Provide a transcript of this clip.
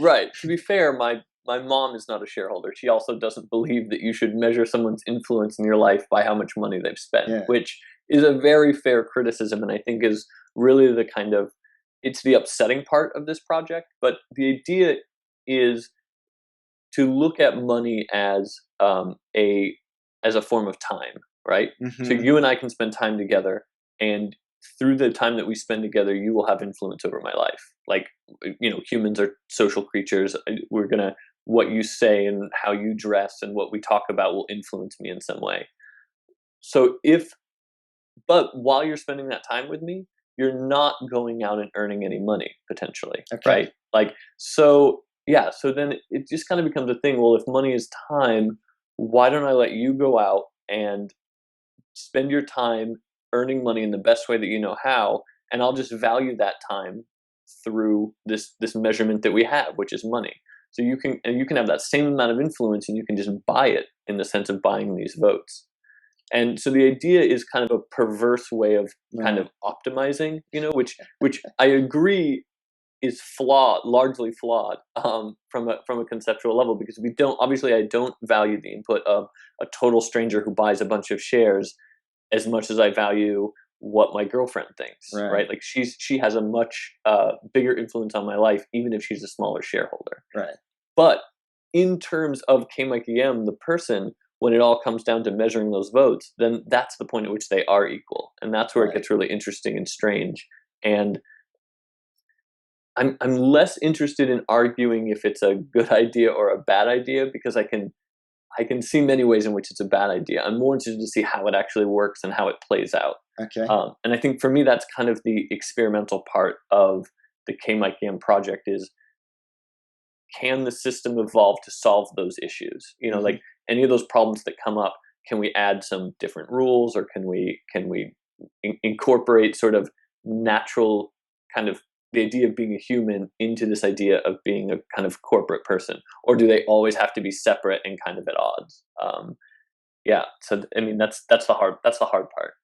Right. To be fair, my mom is not a shareholder. She also doesn't believe that you should measure someone's influence in your life by how much money they've spent, Yeah. which is a very fair criticism, and I think is really the kind of it's the upsetting part of this project. But the idea is to look at money as a form of time, right? So Hmm. you and I can spend time together, and through the time that we spend together, you will have influence over my life. Like, humans are social creatures. We're gonna what you say and how you dress and what we talk about will influence me in some way. So if but while you're spending that time with me, you're not going out and earning any money potentially, Okay. right? Like, so yeah, so then it just kind of becomes a thing. Well, if money is time, why don't I let you go out and spend your time earning money in the best way that you know how, and I'll just value that time through this measurement that we have, which is money. So you can have that same amount of influence, and you can just buy it in the sense of buying these votes. And so the idea is kind of a perverse way of kind Right. of optimizing, which I agree is flawed, largely flawed, from a conceptual level, because we don't obviously I don't value the input of a total stranger who buys a bunch of shares as much as I value what my girlfriend thinks, Right. right? Like she has a much bigger influence on my life, even if she's a smaller shareholder. Right. But in terms of KMikeyM, the person, when it all comes down to measuring those votes, then that's the point at which they are equal, and that's where it Right. gets really interesting and strange. And I'm less interested in arguing if it's a good idea or a bad idea, because I can see many ways in which it's a bad idea. I'm more interested to see how it actually works and how it plays out. Okay. And I think for me, that's kind of the experimental part of the KMikeyM project is, can the system evolve to solve those issues? Hmm. Like any of those problems that come up, can we add some different rules, or can we incorporate sort of natural kind of the idea of being a human into this idea of being a kind of corporate person, or do they always have to be separate and kind of at odds? Yeah. So I mean, that's the hard part.